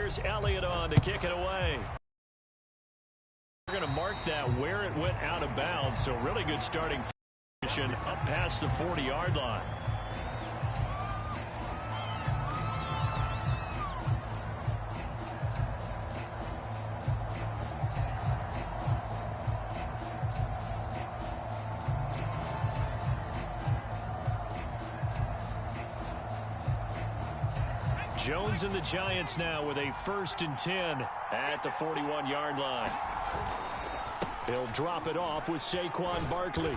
Here's Elliott on to kick it away. We're going to mark that where it went out of bounds, so really good starting position up past the 40-yard line. Jones and the Giants now with a 1st and 10 at the 41-yard line. He'll drop it off with Saquon Barkley.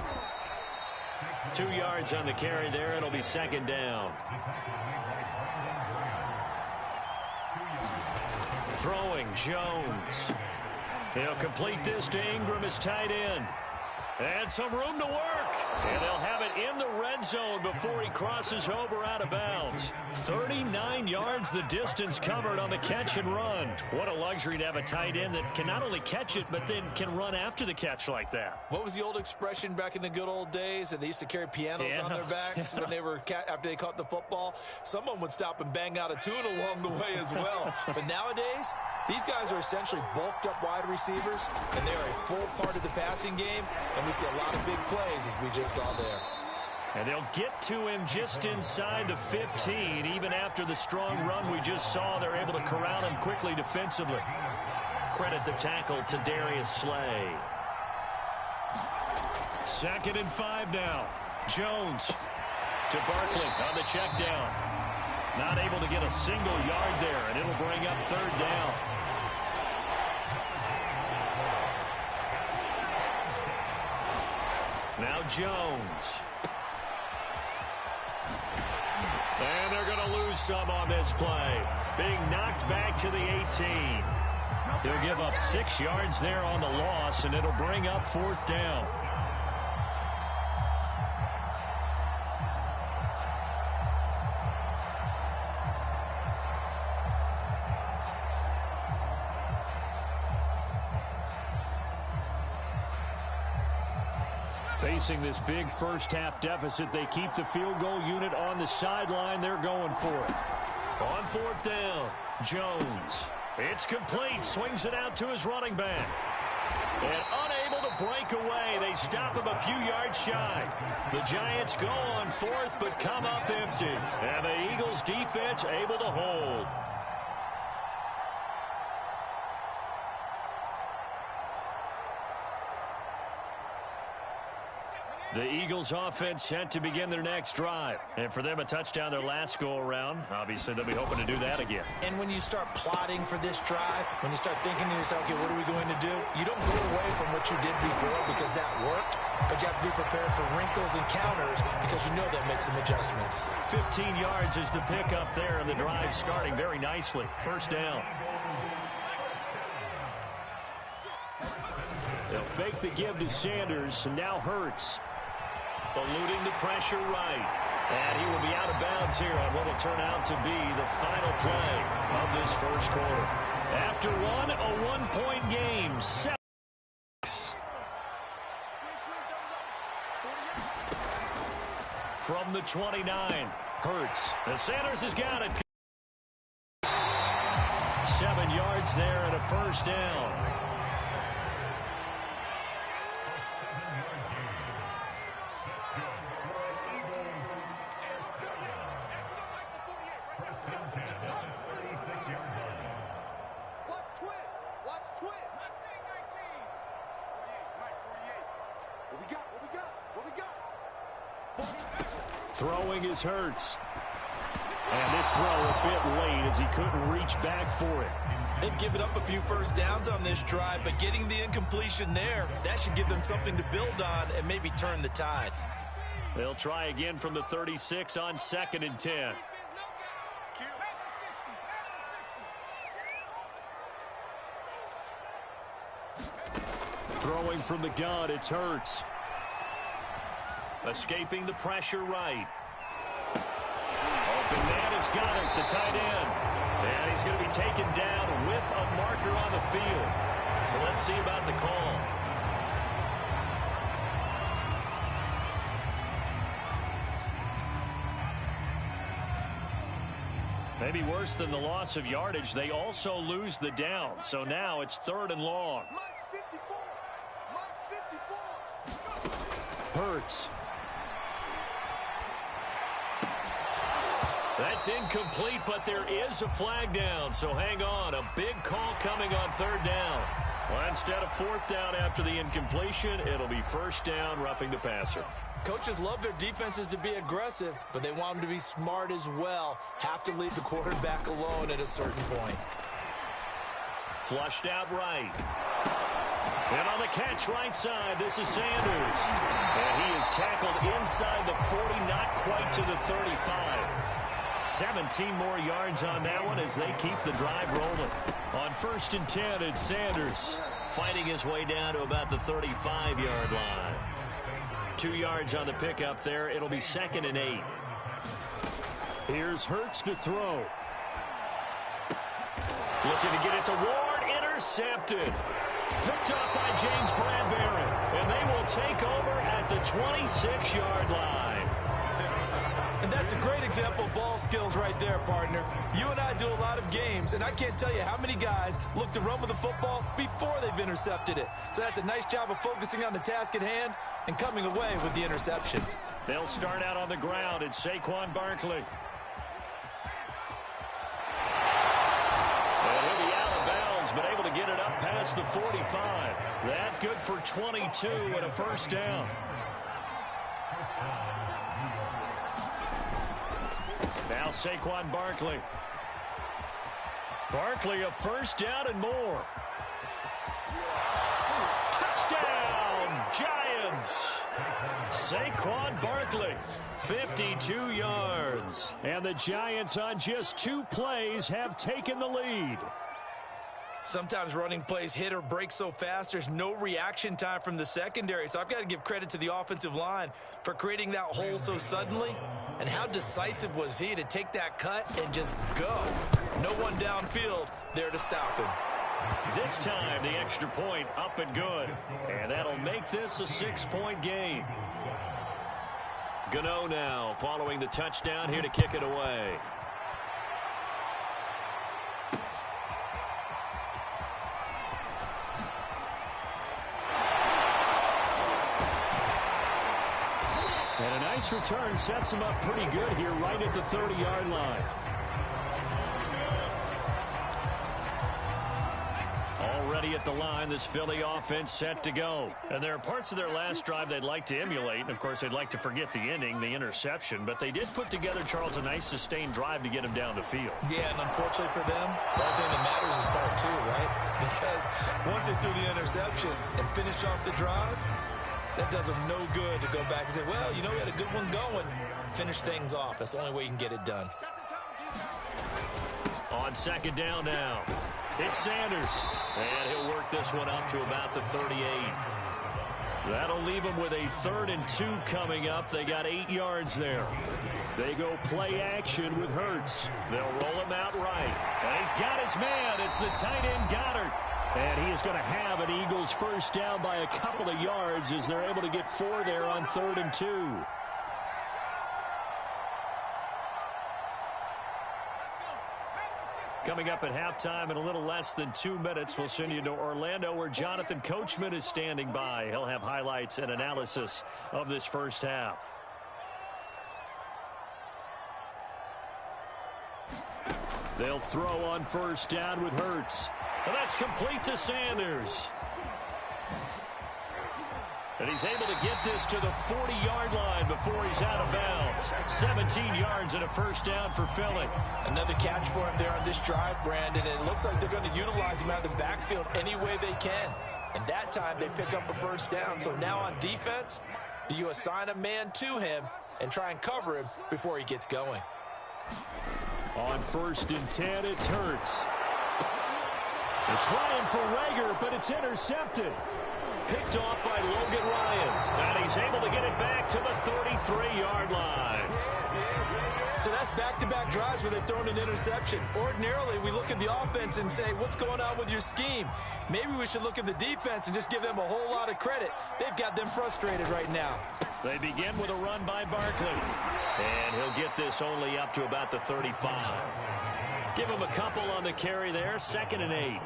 2 yards on the carry there. It'll be 2nd down. Throwing Jones. He'll complete this to Ingram as tight end. And some room to work. And they'll have it in the red zone before he crosses over out of bounds. 39 yards the distance covered on the catch and run. What a luxury to have a tight end that can not only catch it, but then can run after the catch like that. What was the old expression back in the good old days? And they used to carry pianos on their backs when they were after they caught the football. Someone would stop and bang out a tune along the way as well. But nowadays, these guys are essentially bulked up wide receivers, and they are a full part of the passing game, and we see a lot of big plays as we just saw there. And they'll get to him just inside the 15. Even after the strong run we just saw, they're able to corral him quickly defensively. Credit the tackle to Darius Slay. 2nd and 5 now. Jones to Barkley on the check down. Not able to get a single yard there, and it'll bring up 3rd down. Now Jones. And they're going to lose some on this play. Being knocked back to the 18. He'll give up 6 yards there on the loss, and it'll bring up 4th down. Facing this big first-half deficit, they keep the field goal unit on the sideline. They're going for it. On 4th down, Jones. It's complete. Swings it out to his running back. And unable to break away. They stop him a few yards shy. The Giants go on 4th, but come up empty. And the Eagles' defense able to hold. The Eagles offense set to begin their next drive. And for them, a touchdown their last go-around. Obviously, they'll be hoping to do that again. And when you start plotting for this drive, when you start thinking to yourself, okay, what are we going to do? You don't go away from what you did before because that worked, but you have to be prepared for wrinkles and counters because you know that makes some adjustments. 15 yards is the pickup there, and the drive starting very nicely. 1st down. They'll fake the give to Sanders, and now Hurts. Eluding the pressure right. And he will be out of bounds here on what will turn out to be the final play of this first quarter. After one, a one-point game. 7. From the 29, Hurts. And Sanders has got it. 7 yards there and a 1st down. Throwing is Hurts. And this throw a bit late as he couldn't reach back for it. They've given up a few first downs on this drive, but getting the incompletion there, that should give them something to build on and maybe turn the tide. They'll try again from the 36 on 2nd and 10. Throwing from the gun, it's Hurts. Escaping the pressure right. Open man has got it, the tight end. And he's going to be taken down with a marker on the field. So let's see about the call. Maybe worse than the loss of yardage, they also lose the down. So now it's 3rd and long. Hurts. That's incomplete, but there is a flag down. So hang on. A big call coming on 3rd down. Well, instead of 4th down after the incompletion, it'll be 1st down, roughing the passer. Coaches love their defenses to be aggressive, but they want them to be smart as well. Have to leave the quarterback alone at a certain point. Flushed out right. And on the catch right side, this is Sanders. And he is tackled inside the 40, not quite to the 35. 17 more yards on that one as they keep the drive rolling. On 1st and 10, it's Sanders fighting his way down to about the 35-yard line. 2 yards on the pickup there. It'll be 2nd and 8. Here's Hurts to throw. Looking to get it to Ward. Intercepted. Picked up by James Bradbury. And they will take over at the 26-yard line. And that's a great example of ball skills right there, partner. You and I do a lot of games, and I can't tell you how many guys look to run with the football before they've intercepted it. So that's a nice job of focusing on the task at hand and coming away with the interception. They'll start out on the ground. It's Saquon Barkley. And he'll be out of bounds, but able to get it up past the 45. That good for 22 and a 1st down. Now Saquon Barkley. Barkley a 1st down and more. Touchdown, Giants. Saquon Barkley, 52 yards. And the Giants on just 2 plays have taken the lead. Sometimes running plays hit or break so fast, there's no reaction time from the secondary. So I've got to give credit to the offensive line for creating that hole so suddenly. And how decisive was he to take that cut and just go? No one downfield there to stop him. This time, the extra point up and good. And that'll make this a 6-point game. Gano now following the touchdown here to kick it away. And a nice return sets him up pretty good here right at the 30-yard line. Already at the line, this Philly offense set to go. And there are parts of their last drive they'd like to emulate. And, of course, they'd like to forget the inning, the interception. But they did put together, Charles, a nice sustained drive to get him down the field. Yeah, and unfortunately for them, the only thing that matters is part 2, right? Because once they threw the interception and finished off the drive, that does them no good to go back and say, well, you know, we had a good one going. Finish things off. That's the only way you can get it done. On 2nd down now, it's Sanders. And he'll work this one up to about the 38. That'll leave them with a 3rd and 2 coming up. They got 8 yards there. They go play action with Hurts. They'll roll him out right. And he's got his man. It's the tight end Goddard. And he is going to have an Eagles 1st down by a couple of yards as they're able to get 4 there on 3rd and 2. Coming up at halftime in a little less than 2 minutes, we'll send you to Orlando where Jonathan Coachman is standing by. He'll have highlights and analysis of this first half. They'll throw on 1st down with Hurts. And that's complete to Sanders. And he's able to get this to the 40-yard line before he's out of bounds. 17 yards and a 1st down for Philly. Another catch for him there on this drive, Brandon. And it looks like they're going to utilize him out of the backfield any way they can. And that time they pick up a 1st down. So now on defense, do you assign a man to him and try and cover him before he gets going? On 1st and 10, it's Hurts. It's Ryan for Rager, but it's intercepted. Picked off by Logan Ryan. And he's able to get it back to the 33-yard line. So that's back-to-back drives where they've thrown an interception. Ordinarily, we look at the offense and say, what's going on with your scheme? Maybe we should look at the defense and just give them a whole lot of credit. They've got them frustrated right now. They begin with a run by Barkley. And he'll get this only up to about the 35. Give him a couple on the carry there. 2nd and 8.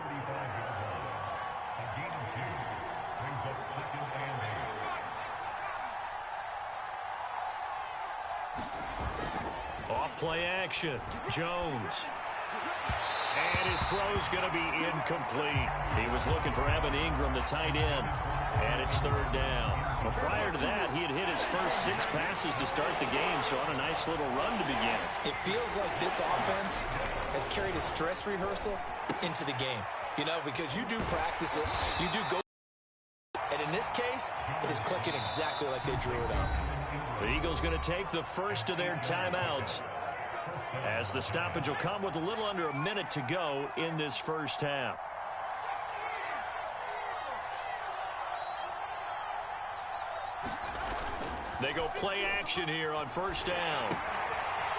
Off play action. Jones. And his throw's going to be incomplete. He was looking for Evan Ingram, the tight end. And it's 3rd down. Well, prior to that, he had hit his first 6 passes to start the game, so on a nice little run to begin. It feels like this offense has carried its dress rehearsal into the game. You know, because you do practice it, you do go, and in this case, it is clicking exactly like they drew it up. The Eagles going to take the first of their timeouts, as the stoppage will come with a little under a minute to go in this first half. They go play action here on 1st down.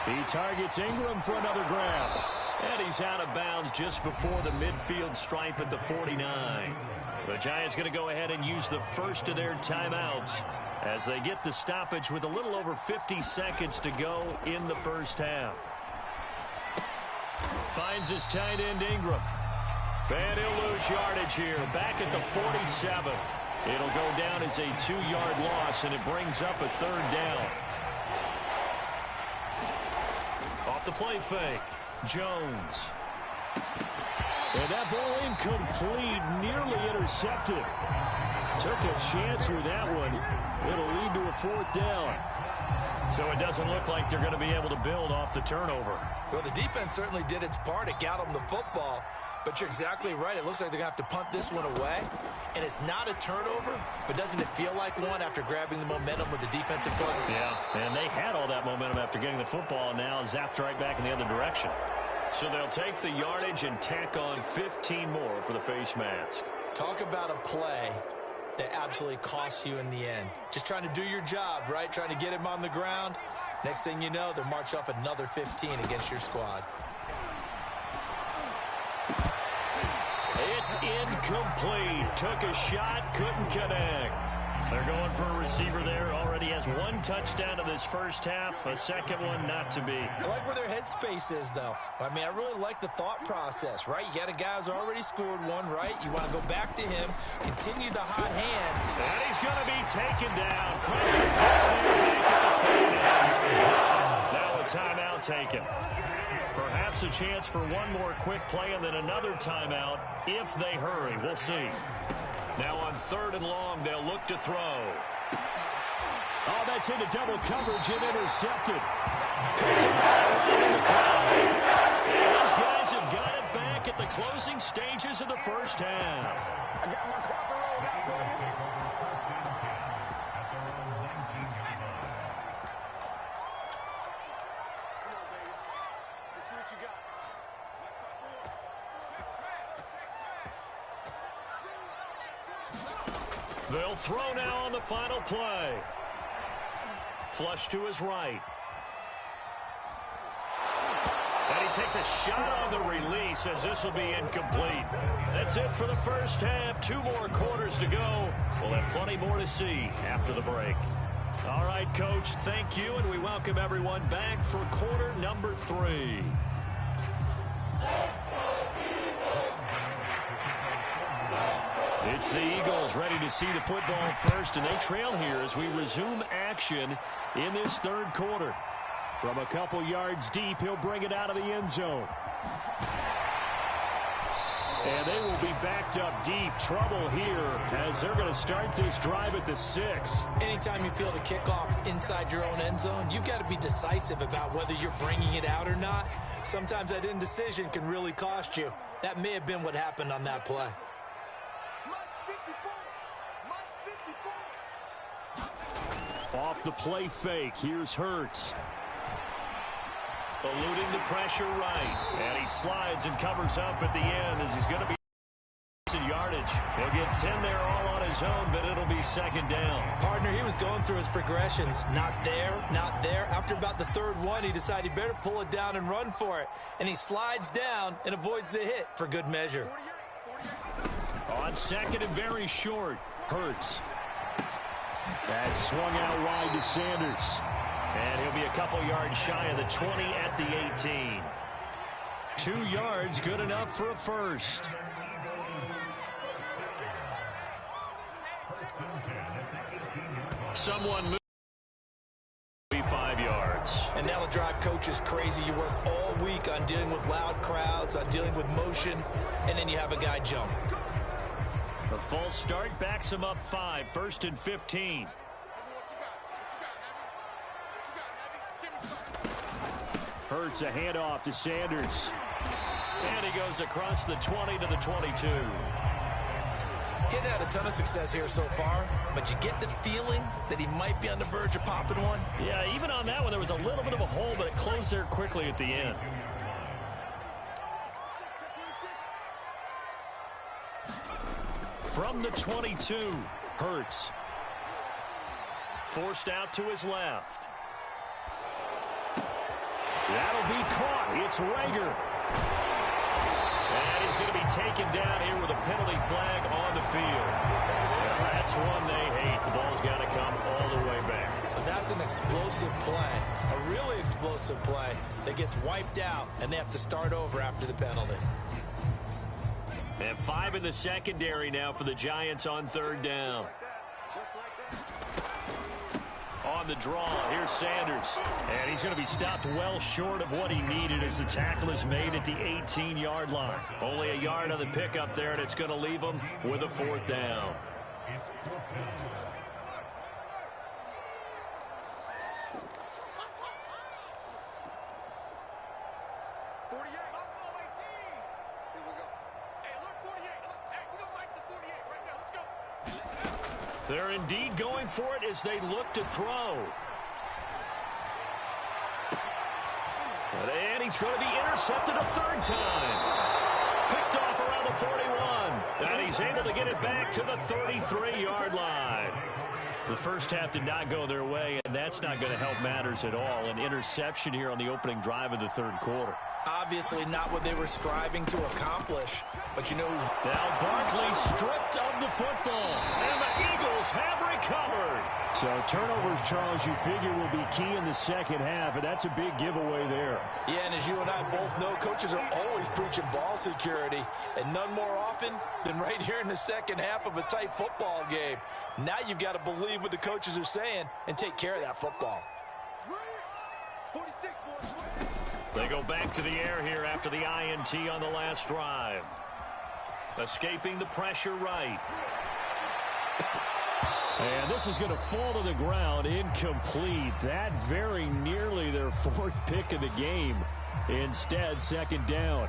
He targets Ingram for another grab. And he's out of bounds just before the midfield stripe at the 49. The Giants going to go ahead and use the first of their timeouts as they get the stoppage with a little over 50 seconds to go in the first half. Finds his tight end Ingram. And he'll lose yardage here. Back at the 47. It'll go down as a 2-yard loss, and it brings up a 3rd down. Off the play fake. Jones. And that ball incomplete, nearly intercepted. Took a chance with that one. It'll lead to a 4th down. So it doesn't look like they're going to be able to build off the turnover. Well, the defense certainly did its part. It got them the football. But you're exactly right. It looks like they're going to have to punt this one away. And it's not a turnover, but doesn't it feel like one after grabbing the momentum with the defensive play? Yeah, and they had all that momentum after getting the football, and now zapped right back in the other direction. So they'll take the yardage and tack on 15 more for the face mask. Talk about a play that absolutely costs you in the end. Just trying to do your job, right? Trying to get him on the ground. Next thing you know, they'll march off another 15 against your squad. It's incomplete. Took a shot, couldn't connect. They're going for a receiver there. Already has 1 touchdown in this first half. A second one not to be. I like where their headspace is, though. I mean, I really like the thought process, right? You got a guy who's already scored one, right? You want to go back to him, continue the hot hand. And he's going to be taken down. Pressure gets there. Make it the 30. Now a timeout taken. Perhaps a chance for one more quick play and then another timeout if they hurry. We'll see. Now on 3rd and long, they'll look to throw. Oh, that's into double coverage and intercepted. Picked him out in the crowd. And these guys have got it back at the closing stages of the first half. They'll throw now on the final play. Flush to his right. And he takes a shot on the release as this will be incomplete. That's it for the first half. 2 more quarters to go. We'll have plenty more to see after the break. All right, Coach, thank you, and we welcome everyone back for quarter number 3. It's the Eagles ready to see the football first, and they trail here as we resume action in this 3rd quarter. From a couple yards deep, he'll bring it out of the end zone. And they will be backed up deep. Trouble here as they're going to start this drive at the 6. Anytime you feel the kickoff inside your own end zone, you've got to be decisive about whether you're bringing it out or not. Sometimes that indecision can really cost you. That may have been what happened on that play. Off the play fake, here's Hurts. Eluding the pressure right. And he slides and covers up at the end as he's going to be yardage. He'll get 10 there all on his own, but it'll be 2nd down. Partner, he was going through his progressions. Not there, not there. After about the 3rd one, he decided he better pull it down and run for it. And he slides down and avoids the hit for good measure. On 2nd and very short, Hurts. That's swung out wide to Sanders. And he'll be a couple yards shy of the 20 at the 18. 2 yards, good enough for a first. Someone move. 5 yards. And that'll drive coaches crazy. You work all week on dealing with loud crowds, on dealing with motion, and then you have a guy jump. A false start backs him up 5, 1st and 15. Hurts a handoff to Sanders. And he goes across the 20 to the 22. He's had a ton of success here so far, but you get the feeling that he might be on the verge of popping one. Yeah, even on that one, there was a little bit of a hole, but it closed there quickly at the end. From the 22, Hurts. Forced out to his left. That'll be caught. It's Rager. And he's going to be taken down here with a penalty flag on the field. Well, that's one they hate. The ball's got to come all the way back. So that's an explosive play, a really explosive play that gets wiped out, and they have to start over after the penalty. And 5 in the secondary now for the Giants on 3rd down. On the draw, here's Sanders. And he's going to be stopped well short of what he needed as the tackle is made at the 18-yard line. Only a yard on the pickup there, and it's going to leave him with a 4th down. They're indeed going for it as they look to throw. And he's going to be intercepted a 3rd time. Picked off around the 41. And he's able to get it back to the 33-yard line. The first half did not go their way, and that's not going to help matters at all. An interception here on the opening drive of the 3rd quarter. Obviously not what they were striving to accomplish. But you know who's... Now Barkley stripped of the football. And the Eagles have recovered. So turnovers, Charles, you figure will be key in the second half, and that's a big giveaway there. Yeah, and as you and I both know, coaches are always preaching ball security, and none more often than right here in the second half of a tight football game. Now you've got to believe what the coaches are saying and take care of that football. They go back to the air here after the INT on the last drive. Escaping the pressure right. And this is going to fall to the ground, incomplete. That very nearly their 4th pick of the game. Instead, 2nd down.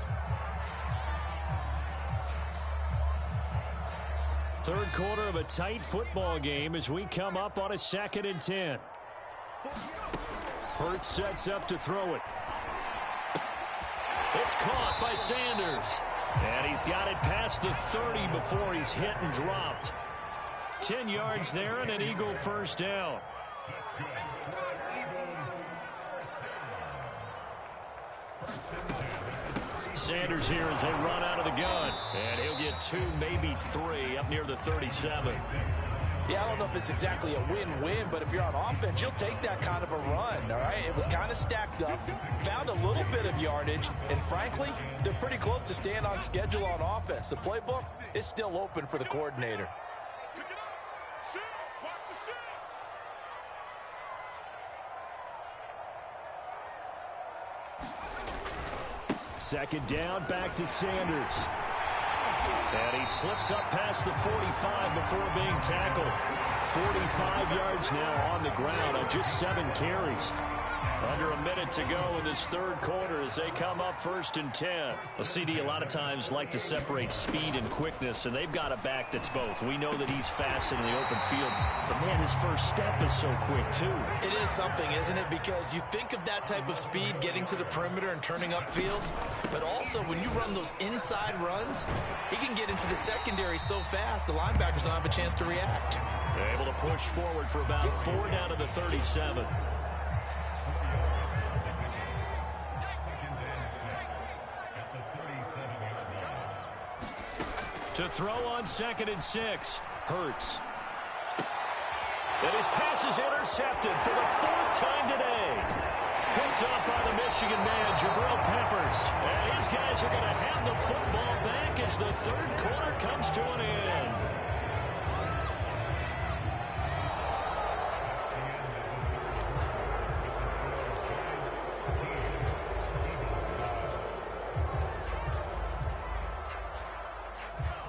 3rd quarter of a tight football game as we come up on a 2nd and 10. Hurts sets up to throw it. It's caught by Sanders. And he's got it past the 30 before he's hit and dropped. 10 yards there and an Eagle 1st down. Sanders here as they run out of the gun. And he'll get 2, maybe 3 up near the 37. Yeah, I don't know if it's exactly a win-win, but if you're on offense, you'll take that kind of a run, all right? It was kind of stacked up, found a little bit of yardage, and frankly, they're pretty close to staying on schedule on offense. The playbook is still open for the coordinator. Second down, back to Sanders. And he slips up past the 45 before being tackled. 45 yards now on the ground on just 7 carries. Under a minute to go in this 3rd quarter as they come up 1st and 10. Well, CD a lot of times like to separate speed and quickness, and they've got a back that's both. We know that he's fast in the open field, but man, his first step is so quick too. It is something, isn't it? Because you think of that type of speed getting to the perimeter and turning upfield, but also when you run those inside runs, he can get into the secondary so fast the linebackers don't have a chance to react. They're able to push forward for about 4 down to the 37. To throw on 2nd and 6. Hurts. And his pass is intercepted for the 4th time today. picked up by the Michigan man, Jabril Peppers. And his guys are going to have the football back as the third quarter comes to an end.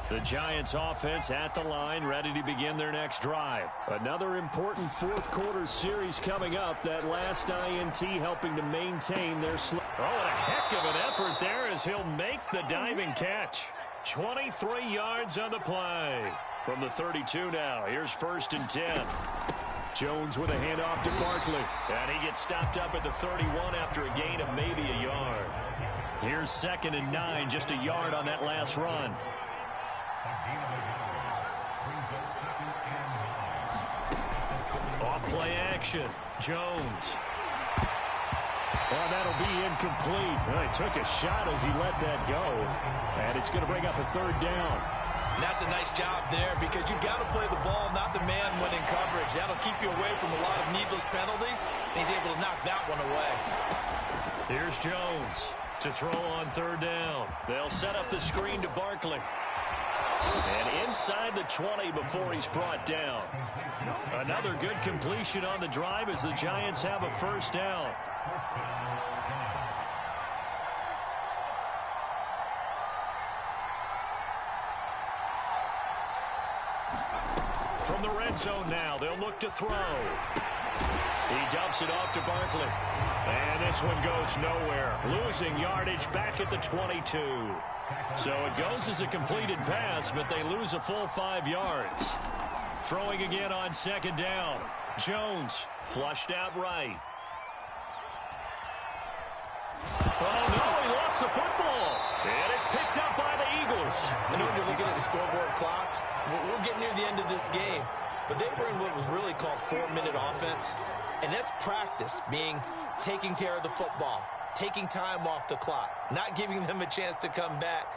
The Giants offense at the line, ready to begin their next drive. Another important fourth quarter series coming up. That last INT helping to maintain their Oh, and a heck of an effort there as he'll make the diving catch. 23 yards on the play. From the 32 now, here's 1st and 10. Jones with a handoff to Barkley. And he gets stopped up at the 31 after a gain of maybe a yard. Here's 2nd and 9, just a yard on that last run. Off play action. Jones. Oh, that'll be incomplete. Well, he took a shot as he let that go. And it's going to bring up a 3rd down. And that's a nice job there because you've got to play the ball, not the man when in coverage. That'll keep you away from a lot of needless penalties. And he's able to knock that one away. Here's Jones to throw on 3rd down. They'll set up the screen to Barkley. And inside the 20 before he's brought down. Another good completion on the drive as the Giants have a 1st down. From the red zone now, they'll look to throw. He dumps it off to Barkley. And this one goes nowhere. Losing yardage back at the 22. So it goes as a completed pass, but they lose a full 5 yards. Throwing again on 2nd down. Jones flushed out right. Oh, no, he lost the football. And it's picked up by the Eagles. I know when you're looking at the scoreboard clock, we're getting near the end of this game. But they were in what was really called 4-minute offense. And that's practice, being taking care of the football, taking time off the clock, not giving them a chance to come back.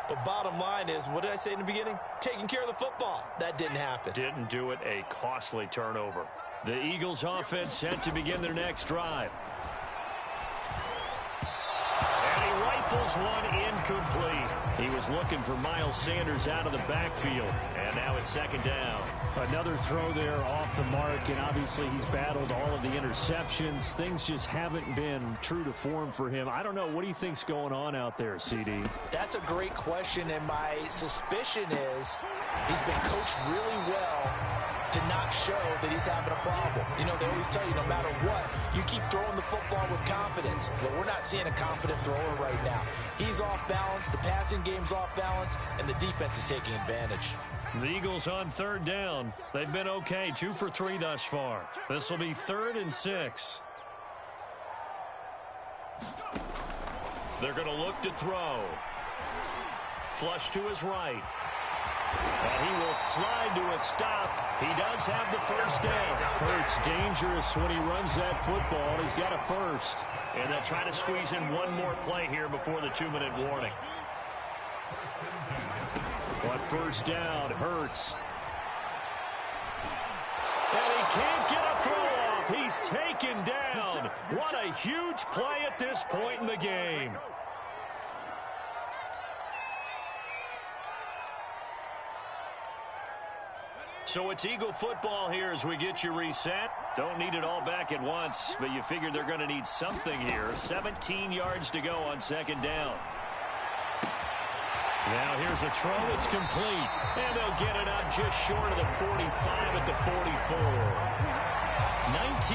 But bottom line is, what did I say in the beginning? Taking care of the football. That didn't happen. Didn't do it. A costly turnover. The Eagles offense set to begin their next drive. And he rifles one incomplete. He was looking for Miles Sanders out of the backfield. And now it's 2nd down. Another throw there off the mark, and obviously he's battled all of the interceptions. Things just haven't been true to form for him. I don't know. What do you think's going on out there, CD? That's a great question, and my suspicion is he's been coached really well to not show that he's having a problem. You know, they always tell you no matter what, you keep throwing the football with confidence. But we're not seeing a confident thrower right now. He's off balance, the passing game's off balance, and the defense is taking advantage. The Eagles on 3rd down. They've been okay, 2 for 3 thus far. This will be 3rd and 6. They're going to look to throw. Flush to his right. And he will slide to a stop. He does have the 1st down. Hurts dangerous when he runs that football. He's got a 1st. And they'll try to squeeze in one more play here before the 2-minute warning. On 1st down, Hurts. And he can't get a throw off. He's taken down. What a huge play at this point in the game. So it's Eagle football here as we get you reset. Don't need it all back at once, but you figure they're going to need something here. 17 yards to go on 2nd down. Now here's a throw. It's complete. And they'll get it up just short of the 45 at the 44.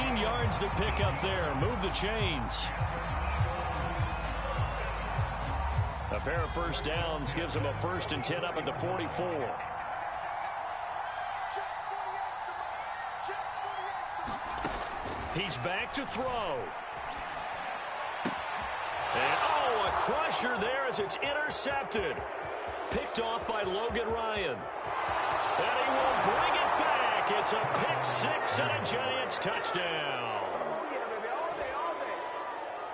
19 yards to pick up there. Move the chains. A pair of 1st downs gives them a 1st and 10 up at the 44. He's back to throw. And, oh, a crusher there as it's intercepted. Picked off by Logan Ryan. And he will bring it back. It's a pick 6 and a Giants touchdown.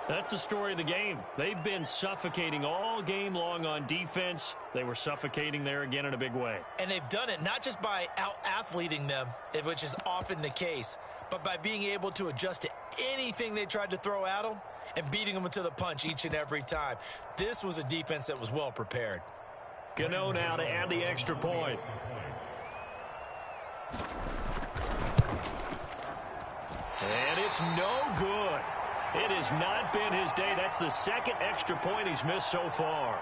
That's the story of the game. They've been suffocating all game long on defense. They were suffocating there again in a big way. And they've done it not just by out-athleting them, which is often the case, but by being able to adjust to anything they tried to throw at him and beating them to the punch each and every time. This was a defense that was well prepared. Gano now to add the extra point. And it's no good. It has not been his day. That's the second extra point he's missed so far.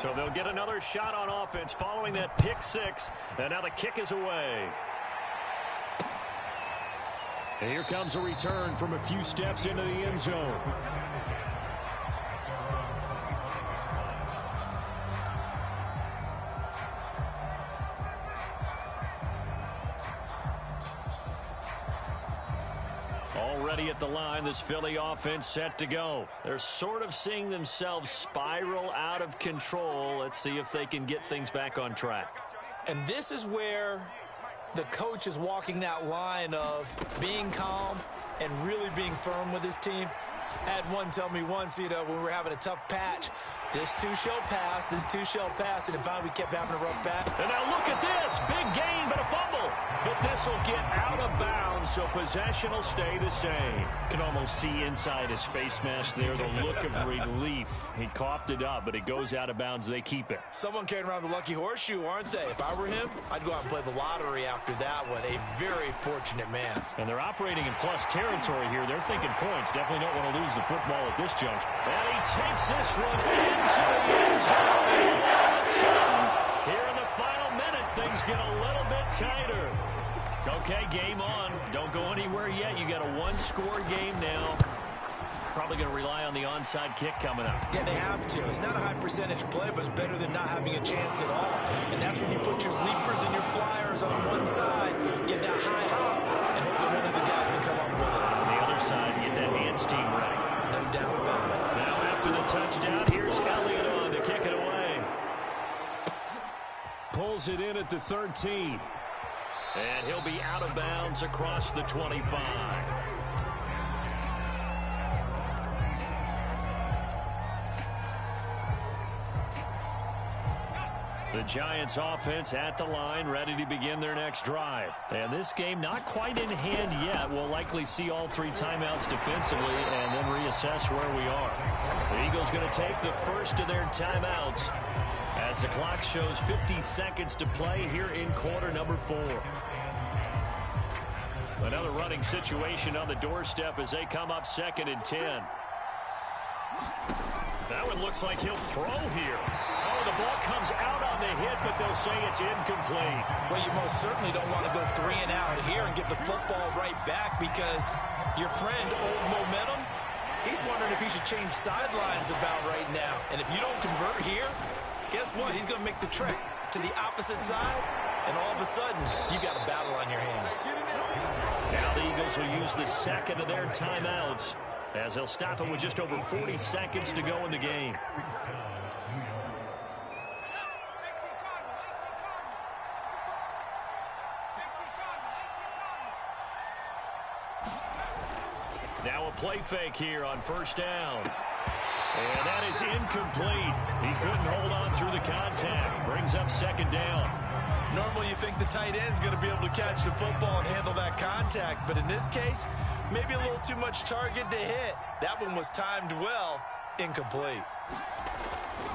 So they'll get another shot on offense following that pick six. And now the kick is away. And here comes a return from a few steps into the end zone. Already at the line, this Philly offense set to go. They're sort of seeing themselves spiral out of control. Let's see if they can get things back on track. And this is where the coach is walking that line of being calm and really being firm with his team. I had one tell me once, when we were having a tough patch, this too shall pass, this too shall pass, and finally we kept having a rough patch. And now look at this, big gain, but a fumble. But this will get out of bounds, so possession will stay the same. Can almost see inside his face mask there, the look of relief. He coughed it up, but it goes out of bounds. They keep it. Someone carrying around the lucky horseshoe, aren't they? If I were him, I'd go out and play the lottery after that one. A very fortunate man. And they're operating in plus territory here. They're thinking points. Definitely don't want to lose the football at this juncture. And he takes this one into the end zone. And all of a sudden, here in the final minute, things get a little bit tighter. Okay, game on. Don't go anywhere yet. You got a one-score game now. Probably going to rely on the onside kick coming up. Yeah, they have to. It's not a high-percentage play, but it's better than not having a chance at all. And that's when you put your leapers and your flyers on one side, get that high hop, and hope that one of the guys can come up with it. On the other side, get that hands team ready. No doubt about it. Now after the touchdown, here's Elliott on to kick it away. Pulls it in at the 13. And he'll be out of bounds across the 25. The Giants offense at the line, ready to begin their next drive. And this game not quite in hand yet. We'll likely see all three timeouts defensively and then reassess where we are. The Eagles going to take the first of their timeouts as the clock shows 50 seconds to play here in quarter number 4. Another running situation on the doorstep as they come up 2nd and 10. That one looks like he'll throw here. Oh, the ball comes out on the hit, but they'll say it's incomplete. Well, you most certainly don't want to go 3 and out here and get the football right back because your friend, Old Momentum, he's wondering if he should change sidelines about right now. And if you don't convert here, guess what? He's going to make the trek to the opposite side, and all of a sudden, you've got a battle on your hands. Now the Eagles will use the second of their timeouts as they'll stop it with just over 40 seconds to go in the game. Now a play fake here on first down. And that is incomplete. He couldn't hold on through the contact. Brings up 2nd down. Normally you think the tight end's going to be able to catch the football and handle that contact, but in this case, maybe a little too much target to hit. That one was timed well, incomplete.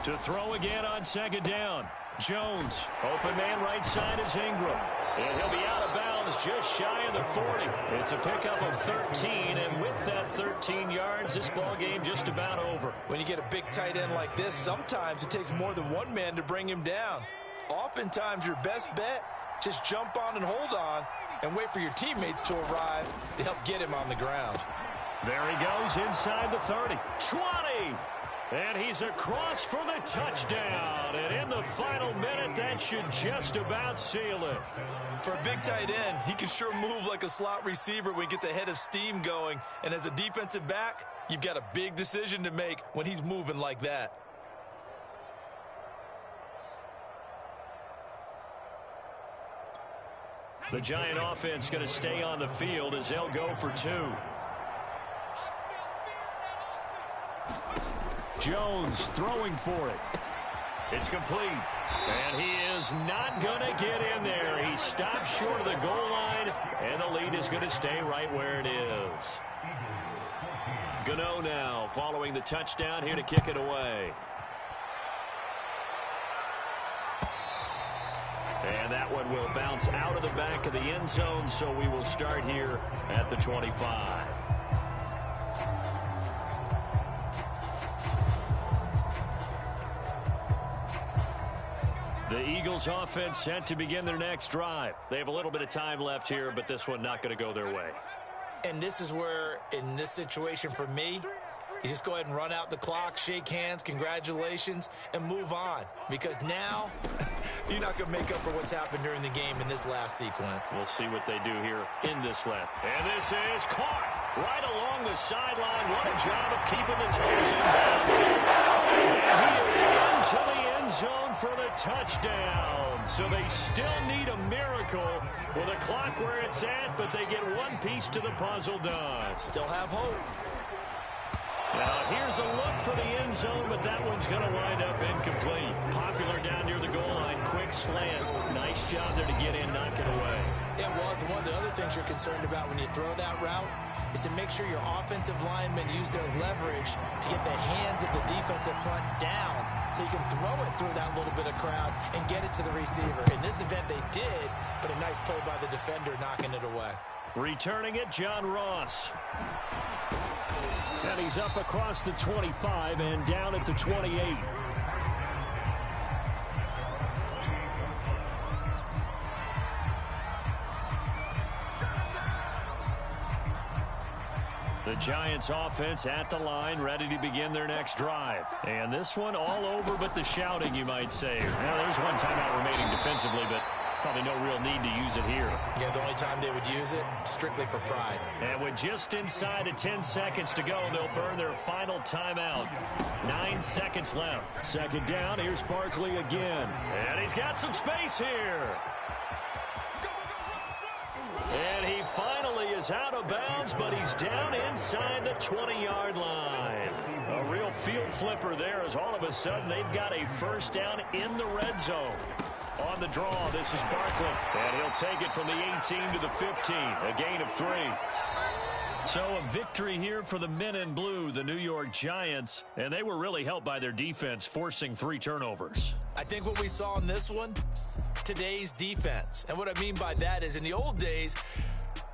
To throw again on 2nd down. Jones, open man right side is Ingram. And he'll be out of bounds just shy of the 40. It's a pickup of 13, and with that 13 yards, this ball game just about over. When you get a big tight end like this, sometimes it takes more than one man to bring him down. Oftentimes, your best bet, just jump on and hold on and wait for your teammates to arrive to help get him on the ground. There he goes inside the 30. 20! And he's across for the touchdown. And in the final minute, that should just about seal it. For a big tight end, he can sure move like a slot receiver when he gets a head of steam going. And as a defensive back, you've got a big decision to make when he's moving like that. The Giant offense going to stay on the field as they'll go for 2. Jones throwing for it. It's complete. And he is not going to get in there. He stops short of the goal line, and the lead is going to stay right where it is. Gano now following the touchdown here to kick it away. And that one will bounce out of the back of the end zone, so we will start here at the 25. The Eagles offense set to begin their next drive. They have a little bit of time left here, but this one not going to go their way. And this is where, in this situation for me, you just go ahead and run out the clock, shake hands, congratulations, and move on. Because now, you're not going to make up for what's happened during the game in this last sequence. We'll see what they do here in this left. And this is caught right along the sideline. What a job of keeping the toes in bounds. And he is into the end zone for the touchdown. So they still need a miracle with a clock where it's at, but they get one piece to the puzzle done. Still have hope. Now, here's a look for the end zone, but that one's going to wind up incomplete. Popular down near the goal line. Quick slant. Nice job there to get in, knock it away. It was. One of the other things you're concerned about when you throw that route is to make sure your offensive linemen use their leverage to get the hands of the defensive front down so you can throw it through that little bit of crowd and get it to the receiver. In this event, they did, but a nice play by the defender knocking it away. Returning it, John Ross. And he's up across the 25 and down at the 28. The Giants offense at the line, ready to begin their next drive. And this one all over but the shouting, you might say. Well, there's one timeout remaining defensively, but probably no real need to use it here. Yeah, the only time they would use it, strictly for pride. And with just inside of 10 seconds to go, they'll burn their final timeout. 9 seconds left. Second down, here's Barkley again. And he's got some space here. And he finally is out of bounds, but he's down inside the 20-yard line. A real field flipper there as all of a sudden they've got a first down in the red zone. On the draw, this is Barkley. And he'll take it from the 18 to the 15. A gain of 3. So a victory here for the men in blue, the New York Giants. And they were really helped by their defense, forcing 3 turnovers. I think what we saw in this one, today's defense. And what I mean by that is in the old days,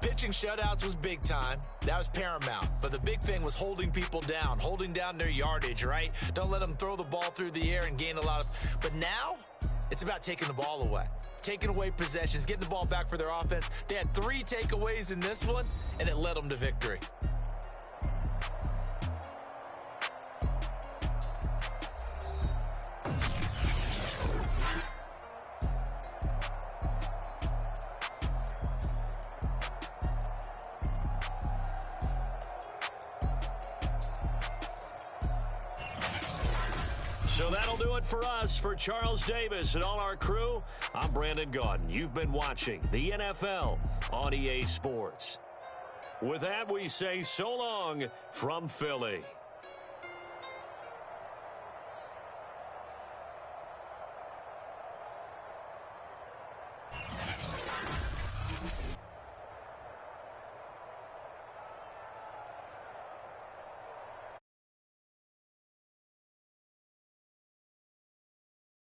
pitching shutouts was big time. That was paramount. But the big thing was holding people down, holding down their yardage, right? Don't let them throw the ball through the air and gain a lot of... But now, it's about taking the ball away. Taking away possessions, getting the ball back for their offense. They had 3 takeaways in this one, and it led them to victory. So that'll do it for us. For Charles Davis and all our crew, I'm Brandon Gaudin. You've been watching the NFL on EA Sports. With that, we say so long from Philly.